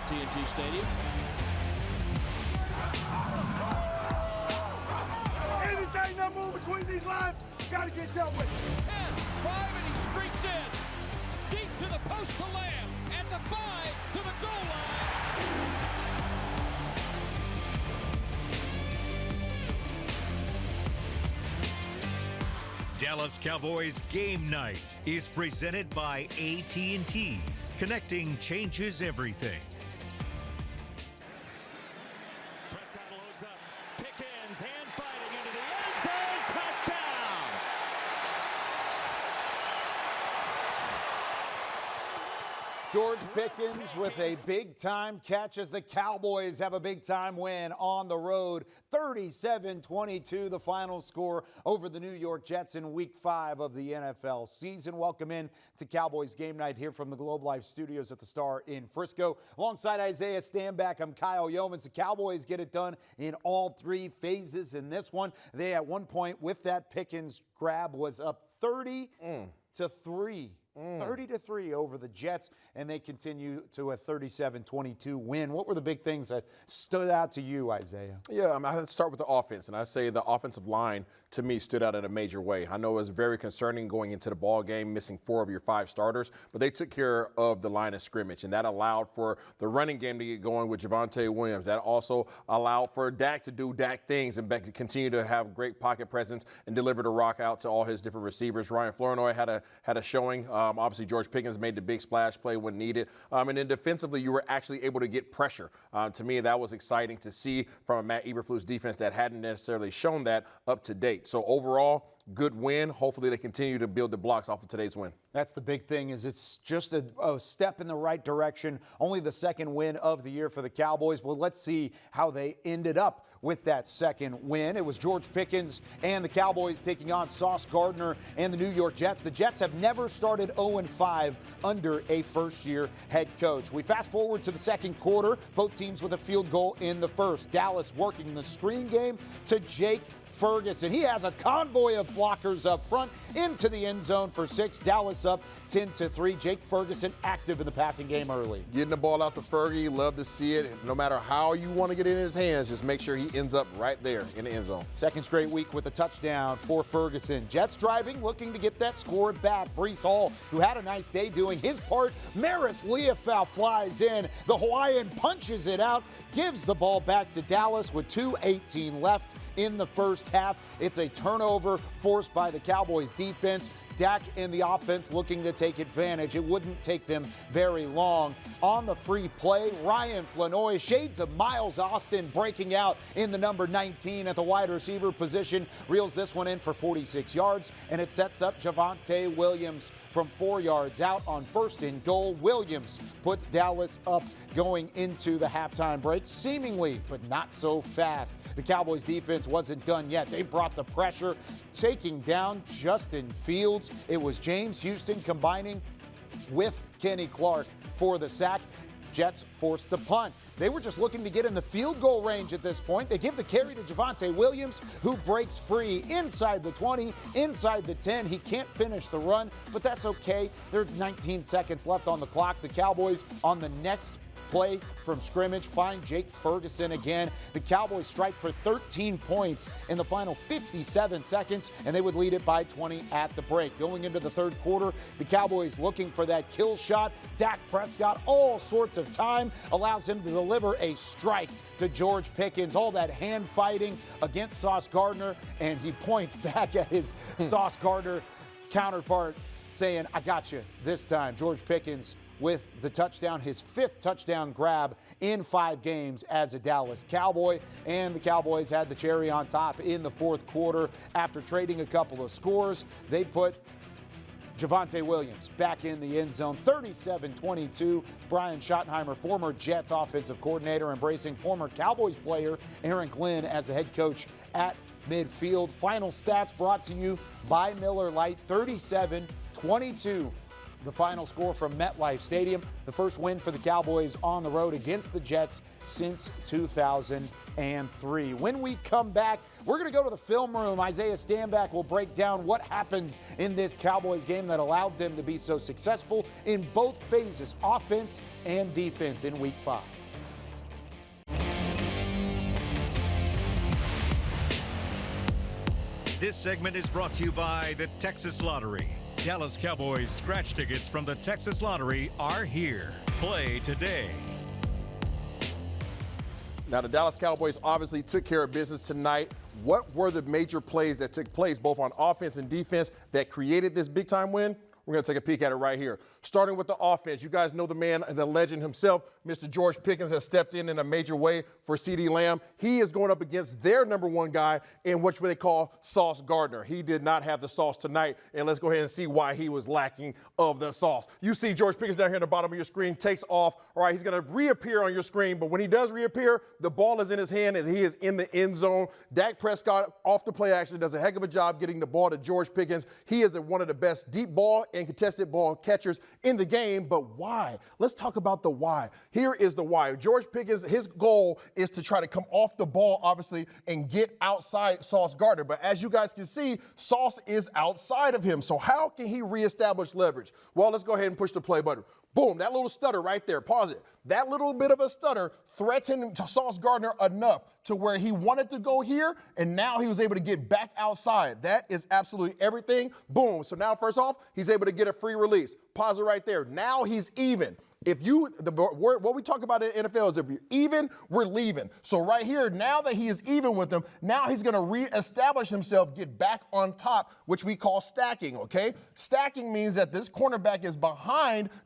AT&T Stadium. Anything that moves between these lines, gotta get dealt with. 10-5, and he streaks in. Deep to the post to Lamb. At the 5 to the goal line. Dallas Cowboys Game Night is presented by AT&T. Connecting changes everything. Prescott loads up. Pickens hand fighting into the end zone. Touchdown! George Pickens with a big-time catch as the Cowboys have a big-time win on the road. 37-22, the final score over the New York Jets in Week 5 of the NFL season. Welcome in to Cowboys Game Night here from the Globe Life Studios at the Star in Frisco. Alongside Isaiah Stanback, I'm Kyle Youmans. The Cowboys get it done in all 3 phases in this one. They, at one point, with that Pickens grab, was up 30-3. 30-3 over the Jets, and they continue to a 37-22 win. What were the big things that stood out to you, Isaiah? Yeah, I have to start with the offense, and I say the offensive line, to me, stood out in a major way. I know it was very concerning going into the ball game, missing 4 of your 5 starters, but they took care of the line of scrimmage, and that allowed for the running game to get going with Javonte Williams. That also allowed for Dak to do Dak things and continue to have great pocket presence and deliver the rock out to all his different receivers. Ryan Flournoy had a showing. Obviously, George Pickens made the big splash play when needed. And then defensively, you were actually able to get pressure. To me, that was exciting to see from a Matt Eberflus defense that hadn't necessarily shown that up to date. So overall, good win. Hopefully they continue to build the blocks off of today's win. That's the big thing, is it's just a step in the right direction. Only the second win of the year for the Cowboys. Well, let's see how they ended up with that second win. It was George Pickens and the Cowboys taking on Sauce Gardner and the New York Jets. The Jets have never started 0-5 under a first-year head coach. We fast forward to the second quarter, both teams with a field goal in the first. Dallas working the screen game to Jake Ferguson. He has a convoy of blockers up front into the end zone for 6. Dallas up 10-3. Jake Ferguson active in the passing game early. Getting the ball out to Fergie, love to see it. No matter how you want to get it in his hands, just make sure he ends up right there in the end zone. Second straight week with a touchdown for Ferguson. Jets driving, looking to get that score back. Breece Hall, who had a nice day doing his part. Maris Leofau flies in. The Hawaiian punches it out, gives the ball back to Dallas with 2:18 left in the first half. It's a turnover forced by the Cowboys defense. Dak and the offense looking to take advantage. It wouldn't take them very long. On the free play, Ryan Flournoy, shades of Miles Austin, breaking out in the number 19 at the wide receiver position, reels this one in for 46 yards, and it sets up Javonte Williams from 4 yards out on first and goal. Williams puts Dallas up going into the halftime break, seemingly, but not so fast. The Cowboys defense wasn't done yet. They brought the pressure, taking down Justin Fields. It was James Houston combining with Kenny Clark for the sack. Jets forced to punt. They were just looking to get in the field goal range at this point. They give the carry to Javonte Williams, who breaks free inside the 20, inside the 10. He can't finish the run, but that's okay. There's 19 seconds left on the clock. The Cowboys on the next play from scrimmage find Jake Ferguson again. The Cowboys strike for 13 points in the final 57 seconds, and they would lead it by 20 at the break. Going into the third quarter, the Cowboys looking for that kill shot. Dak Prescott, all sorts of time, allows him to deliver a strike to George Pickens. All that hand fighting against Sauce Gardner, and he points back at his Sauce Gardner counterpart, saying, "I got you this time." George Pickens with the touchdown, his 5th touchdown grab in 5 games as a Dallas Cowboy. And the Cowboys had the cherry on top in the fourth quarter. After trading a couple of scores, they put Javonte Williams back in the end zone. 37-22. Brian Schottenheimer, former Jets offensive coordinator, embracing former Cowboys player Aaron Glenn as the head coach at midfield. Final stats brought to you by Miller Lite. 37-22. the final score from MetLife Stadium. The first win for the Cowboys on the road against the Jets since 2003. When we come back, we're going to go to the film room. Isaiah Stanback will break down what happened in this Cowboys game that allowed them to be so successful in both phases, offense and defense, in Week 5. This segment is brought to you by the Texas Lottery. Dallas Cowboys scratch tickets from the Texas Lottery are here. Play today. Now, the Dallas Cowboys obviously took care of business tonight. What were the major plays that took place both on offense and defense that created this big-time win? We're going to take a peek at it right here. Starting with the offense, you guys know the man, the legend himself, Mr. George Pickens, has stepped in a major way for CeeDee Lamb. He is going up against their number one guy in what they call Sauce Gardner. He did not have the sauce tonight, and let's go ahead and see why he was lacking of the sauce. You see George Pickens down here in the bottom of your screen, takes off. All right, he's going to reappear on your screen, but when he does reappear, the ball is in his hand as he is in the end zone. Dak Prescott, off the play action, does a heck of a job getting the ball to George Pickens. He is one of the best deep ball and contested ball catchers in the game, but why? Let's talk about the why. Here is the why. George Pickens, his goal is to try to come off the ball, obviously, and get outside Sauce Gardner. But as you guys can see, Sauce is outside of him. So how can he reestablish leverage? Well, let's go ahead and push the play button. Boom, that little stutter right there, pause it. That little bit of a stutter threatened Sauce Gardner enough to where he wanted to go here, and now he was able to get back outside. That is absolutely everything. Boom, so now first off, he's able to get a free release. Pause it right there. Now he's even. What we talk about in NFL is if you're even, we're leaving. So right here, now that he is even with them, now he's going to reestablish himself, get back on top, which we call stacking, okay? Stacking means that this cornerback is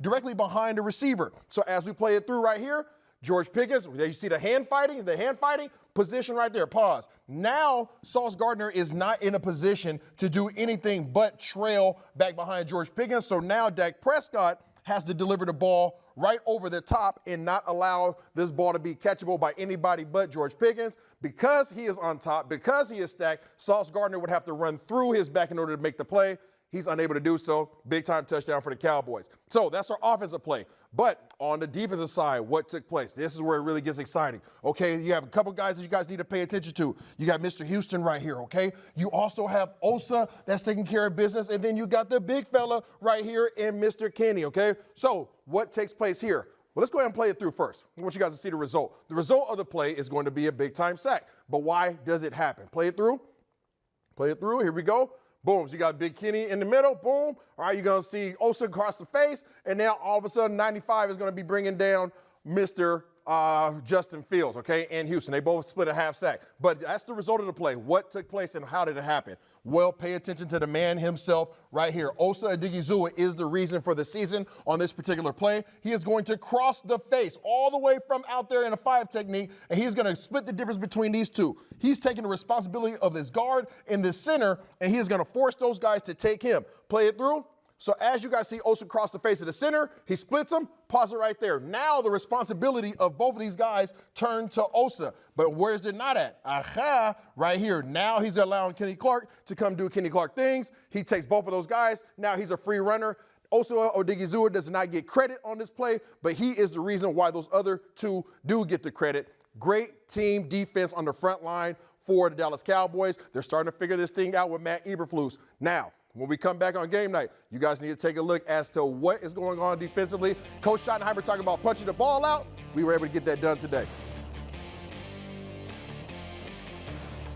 directly behind the receiver. So as we play it through right here, George Pickens, there you see the hand fighting, position right there, pause. Now, Sauce Gardner is not in a position to do anything but trail back behind George Pickens. So now Dak Prescott has to deliver the ball right over the top and not allow this ball to be catchable by anybody but George Pickens. Because he is on top, because he is stacked, Sauce Gardner would have to run through his back in order to make the play. He's unable to do so. Big-time touchdown for the Cowboys. So that's our offensive play. But on the defensive side, what took place? This is where it really gets exciting. Okay, you have a couple guys that you guys need to pay attention to. You got Mr. Houston right here, okay? You also have Osa that's taking care of business, and then you got the big fella right here in Mr. Kenny, okay? So what takes place here? Well, let's go ahead and play it through first. I want you guys to see the result. The result of the play is going to be a big-time sack. But why does it happen? Play it through. Play it through. Here we go. Boom. So you got Big Kenny in the middle. Boom. All right, you're going to see Osa across the face. And now all of a sudden 95 is going to be bringing down Mr. Justin Fields, okay, and Houston. They both split a half sack. But that's the result of the play. What took place and how did it happen? Well, pay attention to the man himself right here. Osa Odighizuwa is the reason for the season on this particular play. He is going to cross the face all the way from out there in a 5 technique, and he's going to split the difference between these two. He's taking the responsibility of this guard in the center, and he is going to force those guys to take him. Play it through. So as you guys see Osa cross the face of the center, he splits them, pause it right there. Now the responsibility of both of these guys turned to Osa. But where is it not at? Aha, right here. Now he's allowing Kenny Clark to come do Kenny Clark things. He takes both of those guys. Now he's a free runner. Osa Odighizuwa does not get credit on this play, but he is the reason why those other two do get the credit. Great team defense on the front line for the Dallas Cowboys. They're starting to figure this thing out with Matt Eberflus. Now, when we come back on game night, you guys need to take a look as to what is going on defensively. Coach Schottenheimer talking about punching the ball out. We were able to get that done today.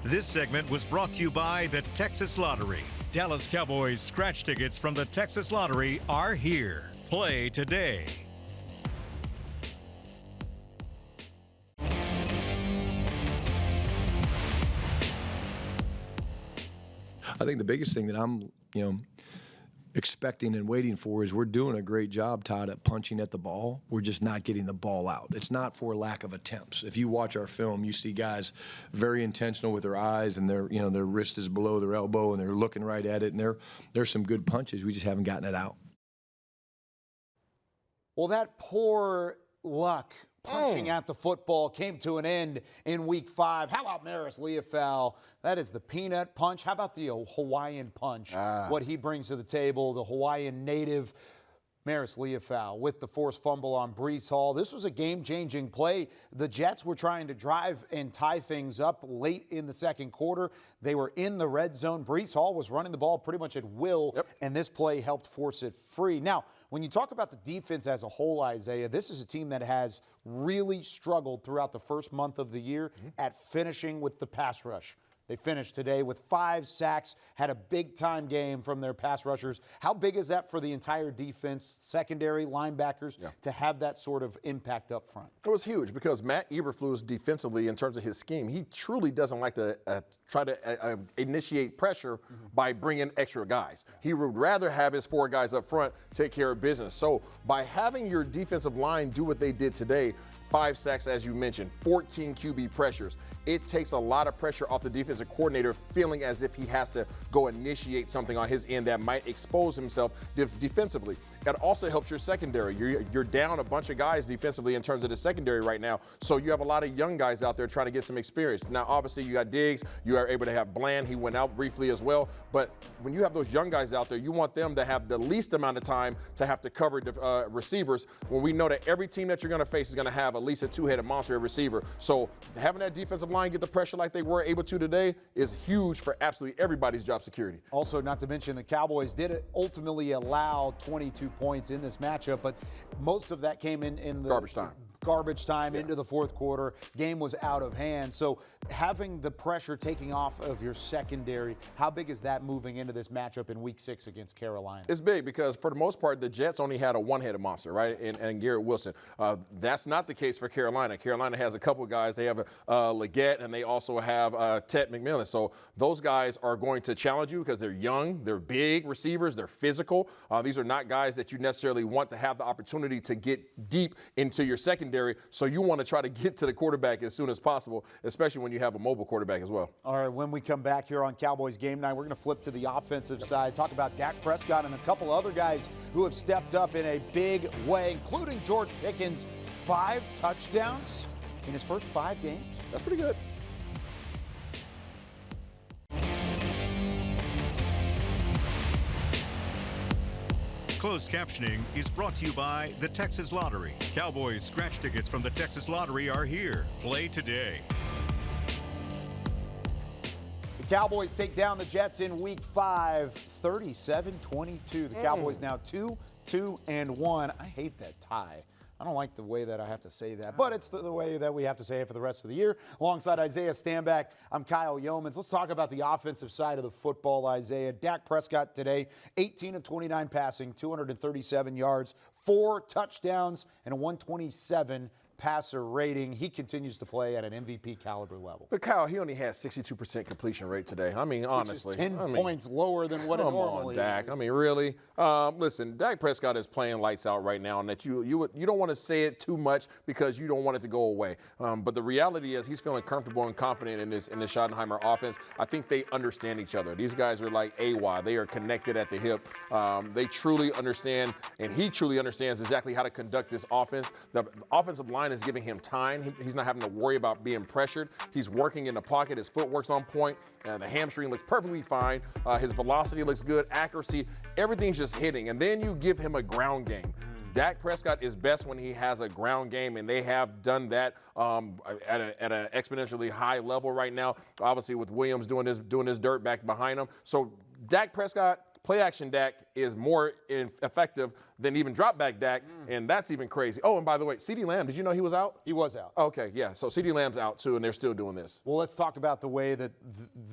This segment was brought to you by the Texas Lottery. Dallas Cowboys scratch tickets from the Texas Lottery are here. Play today. I think the biggest thing that I'm, expecting and waiting for is we're doing a great job, Todd, at punching at the ball. We're just not getting the ball out. It's not for lack of attempts. If you watch our film, you see guys very intentional with their eyes and their wrist is below their elbow and they're looking right at it. And there's some good punches. We just haven't gotten it out. Well, that poor luck punching at the football came to an end in Week 5. How about Maris Leofau? That is the peanut punch. How about the Hawaiian punch? What he brings to the table, the Hawaiian native. Maris Leofau with the forced fumble on Breece Hall. This was a game-changing play. The Jets were trying to drive and tie things up late in the second quarter. They were in the red zone. Breece Hall was running the ball pretty much at will, and this play helped force it free. Now, when you talk about the defense as a whole, Isaiah, this is a team that has really struggled throughout the first month of the year at finishing with the pass rush. They finished today with 5 sacks, had a big-time game from their pass rushers. How big is that for the entire defense, secondary, linebackers, to have that sort of impact up front? It was huge because Matt Eberflus defensively, in terms of his scheme, he truly doesn't like to try to initiate pressure by bringing extra guys. He would rather have his 4 guys up front take care of business. So by having your defensive line do what they did today, 5 sacks, as you mentioned, 14 QB pressures. It takes a lot of pressure off the defensive coordinator feeling as if he has to go initiate something on his end that might expose himself defensively. It also helps your secondary. You're down a bunch of guys defensively in terms of the secondary right now, so you have a lot of young guys out there trying to get some experience. Now, obviously, you got Diggs. You are able to have Bland. He went out briefly as well. But when you have those young guys out there, you want them to have the least amount of time to have to cover the receivers when we know that every team that you're going to face is going to have at least a 2-headed monster at receiver. So having that defensive line get the pressure like they were able to today is huge for absolutely everybody's job security. Also, not to mention the Cowboys did ultimately allow 22 points in this matchup, but most of that came in the garbage time into the fourth quarter. Game was out of hand. So having the pressure taking off of your secondary, how big is that moving into this matchup in Week 6 against Carolina? It's big because for the most part, the Jets only had a 1-headed monster, right? And Garrett Wilson. That's not the case for Carolina. Carolina has a couple of guys. They have Leggett, and they also have Ted McMillan. So those guys are going to challenge you because they're young, they're big receivers, they're physical. These are not guys that you necessarily want to have the opportunity to get deep into your secondary. So you want to try to get to the quarterback as soon as possible, especially when you have a mobile quarterback as well. All right, when we come back here on Cowboys Game Night, we're going to flip to the offensive side, talk about Dak Prescott and a couple other guys who have stepped up in a big way, including George Pickens, 5 touchdowns in his first 5 games. That's pretty good. Closed captioning is brought to you by the Texas Lottery. Cowboys scratch tickets from the Texas Lottery are here. Play today. The Cowboys take down the Jets in Week 5, 37-22. The Cowboys now 2-2-1. I hate that tie. I don't like the way that I have to say that, but it's the way that we have to say it for the rest of the year. Alongside Isaiah Stanback, I'm Kyle Youmans. Let's talk about the offensive side of the football, Isaiah. Dak Prescott today, 18 of 29 passing, 237 yards, 4 touchdowns, and a 127 passer rating. He continues to play at an MVP caliber level. But Kyle, he only had 62% completion rate today. I mean, honestly. 10 points lower than what it normally Dak. is. I mean, really? Listen, Dak Prescott is playing lights out right now, and that you don't want to say it too much because you don't want it to go away. But the reality is he's feeling comfortable and confident in this Schottenheimer offense. I think they understand each other. These guys are like AY. They are connected at the hip. They truly understand, and he truly understands exactly how to conduct this offense. The offensive line is giving him time. He's not having to worry about being pressured. He's working in the pocket. His footwork's on point. The hamstring looks perfectly fine. His velocity looks good. Accuracy, everything's just hitting. And then you give him a ground game. Dak Prescott is best when he has a ground game, and they have done that at an exponentially high level right now. Obviously, with Williams doing his dirt back behind him. So Dak Prescott, play-action Dak is more effective than even drop-back Dak, and that's even crazy. Oh, and by the way, CeeDee Lamb, did you know he was out? He was out. Okay, yeah. So CeeDee Lamb's out, too, and they're still doing this. Well, let's talk about the way that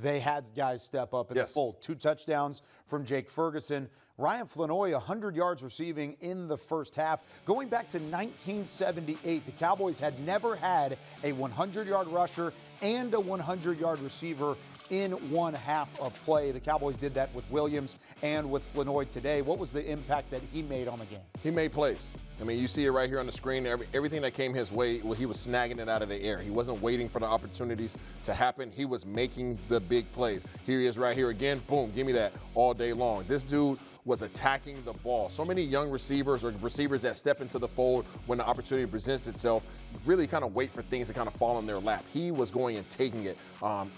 they had guys step up in the fold. 2 touchdowns from Jake Ferguson. Ryan Flanoy, 100 yards receiving in the first half. Going back to 1978, the Cowboys had never had a 100-yard rusher and a 100-yard receiver in one half of play. The Cowboys did that with Williams and with Flanoy today. What was the impact that he made on the game? He made plays. I mean, you see it right here on the screen. Everything that came his way, he was snagging it out of the air. He wasn't waiting for the opportunities to happen. He was making the big plays. Here he is right here again. Boom, give me that all day long. This dude was attacking the ball. So many young receivers or receivers that step into the fold when the opportunity presents itself really kind of wait for things to kind of fall in their lap. He was going and taking it.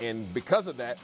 And because of that,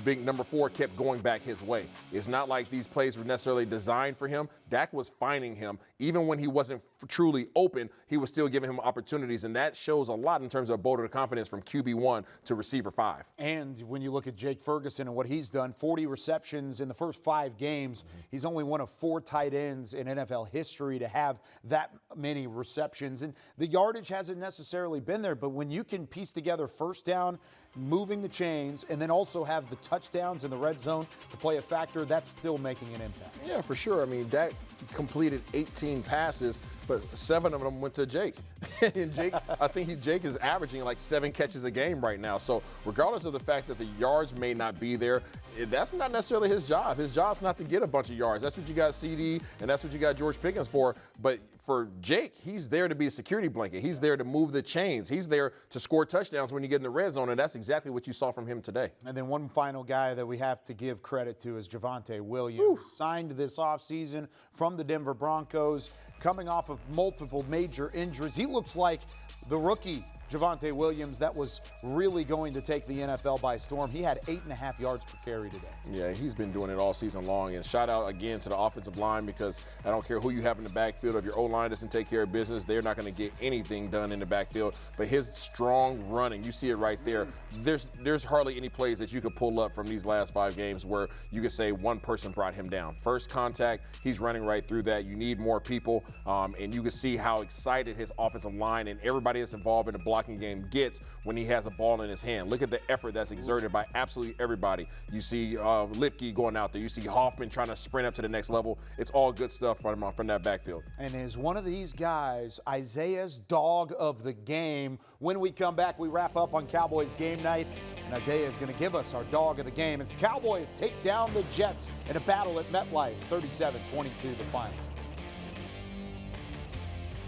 big number 4 kept going back his way. It's not like these plays were necessarily designed for him. Dak was finding him. Even when he wasn't truly open, he was still giving him opportunities, and that shows a lot in terms of a vote of confidence from QB1 to receiver 5. And when you look at Jake Ferguson and what he's done, 40 receptions in the first 5 games. He's only one of 4 tight ends in NFL history to have that many receptions. And the yardage hasn't necessarily been there, but when you can piece together first down, moving the chains, and then also have the touchdowns in the red zone to play a factor, that's still making an impact. Yeah, for sure. I mean, Dak completed 18 passes, but 7 of them went to Jake. And Jake, I think Jake is averaging like 7 catches a game right now. So regardless of the fact that the yards may not be there, that's not necessarily his job. His job's not to get a bunch of yards. That's what you got CD, and that's what you got George Pickens for. But for Jake, he's there to be a security blanket. He's there to move the chains. He's there to score touchdowns when you get in the red zone, and that's exactly what you saw from him today. And then one final guy that we have to give credit to is Javonte Williams. Signed this offseason from the Denver Broncos, coming off of multiple major injuries. He looks like the rookie Javonte Williams that was really going to take the NFL by storm. He had 8.5 yards per carry today. Yeah, he's been doing it all season long. And shout out again to the offensive line, because I don't care who you have in the backfield. If your O-line doesn't take care of business, they're not going to get anything done in the backfield. But his strong running, you see it right there. There's hardly any plays that you could pull up from these last 5 games where you could say one person brought him down. First contact, he's running right through that. You need more people. And you can see how excited his offensive line and everybody that's involved in the blocking game gets when he has a ball in his hand. Look at the effort that's exerted by absolutely everybody. You see Lipke going out there. You see Hoffman trying to sprint up to the next level. It's all good stuff from that backfield. And is one of these guys Isaiah's dog of the game? When we come back, we wrap up on Cowboys game night, and Isaiah is going to give us our dog of the game as the Cowboys take down the Jets in a battle at MetLife, 37-22 the final.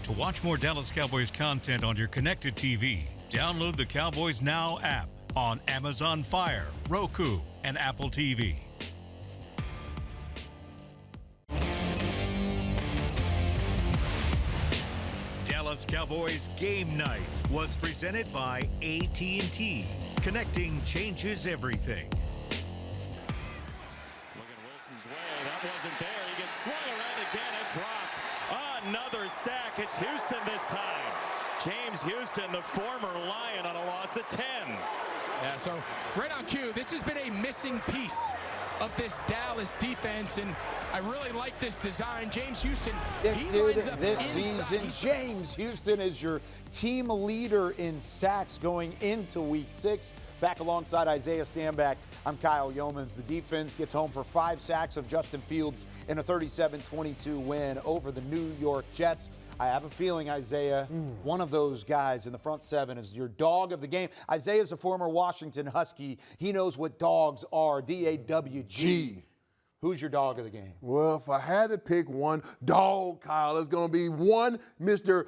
To watch more Dallas Cowboys content on your connected TV, download the Cowboys Now app on Amazon Fire, Roku, and Apple TV. Dallas Cowboys Game Night was presented by AT&T. Connecting changes everything. Look at Wilson's way. That wasn't there. He gets swung around again and dropped. Another sack. It's Houston this time. James Houston, the former Lion, on a loss of 10. Yeah, so right on cue, this has been a missing piece of this Dallas defense, and I really like this design. James Houston, he lines up this inside. season. James Houston is your team leader in sacks going into Week 6. Back alongside Isaiah Stanback, I'm Kyle Youmans. The defense gets home for 5 sacks of Justin Fields in a 37-22 win over the New York Jets. I have a feeling, Isaiah, one of those guys in the front 7 is your dog of the game. Isaiah's a former Washington Husky. He knows what dogs are, D-A-W-G. Who's your dog of the game? Well, if I had to pick one dog, Kyle, it's going to be one Mr.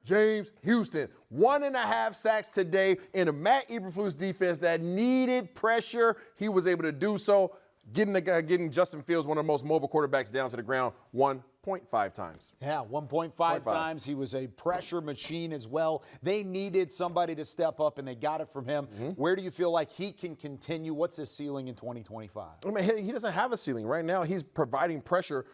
James Houston. 1.5 sacks today in a Matt Eberflus defense that needed pressure. He was able to do so, getting Justin Fields, one of the most mobile quarterbacks, down to the ground 1.5 times. Yeah, 1.5 times. He was a pressure machine as well. They needed somebody to step up, and they got it from him. Where do you feel like he can continue? What's his ceiling in 2025? I mean, he doesn't have a ceiling. Right now, he's providing pressure.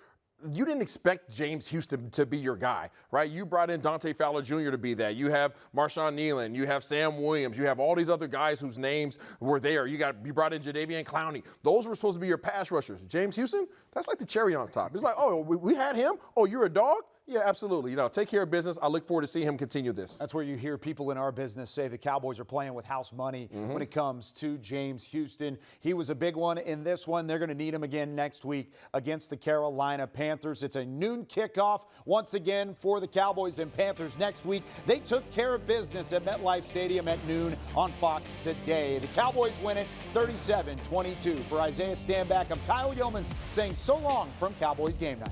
You didn't expect James Houston to be your guy, right? You brought in Dante Fowler Jr. to be that. You have Marshawn Nealon. You have Sam Williams. You have all these other guys whose names were there. You brought in Jadeveon Clowney. Those were supposed to be your pass rushers. James Houston, that's like the cherry on top. It's like, oh, we had him? Oh, you're a dog? Yeah, absolutely. Take care of business. I look forward to seeing him continue this. That's where you hear people in our business say the Cowboys are playing with house money when it comes to James Houston. He was a big one in this one. They're going to need him again next week against the Carolina Panthers. It's a noon kickoff once again for the Cowboys and Panthers next week. They took care of business at MetLife Stadium at noon on Fox today. The Cowboys win it 37-22. For Isaiah Stanback, I'm Kyle Youmans saying so long from Cowboys Game Night.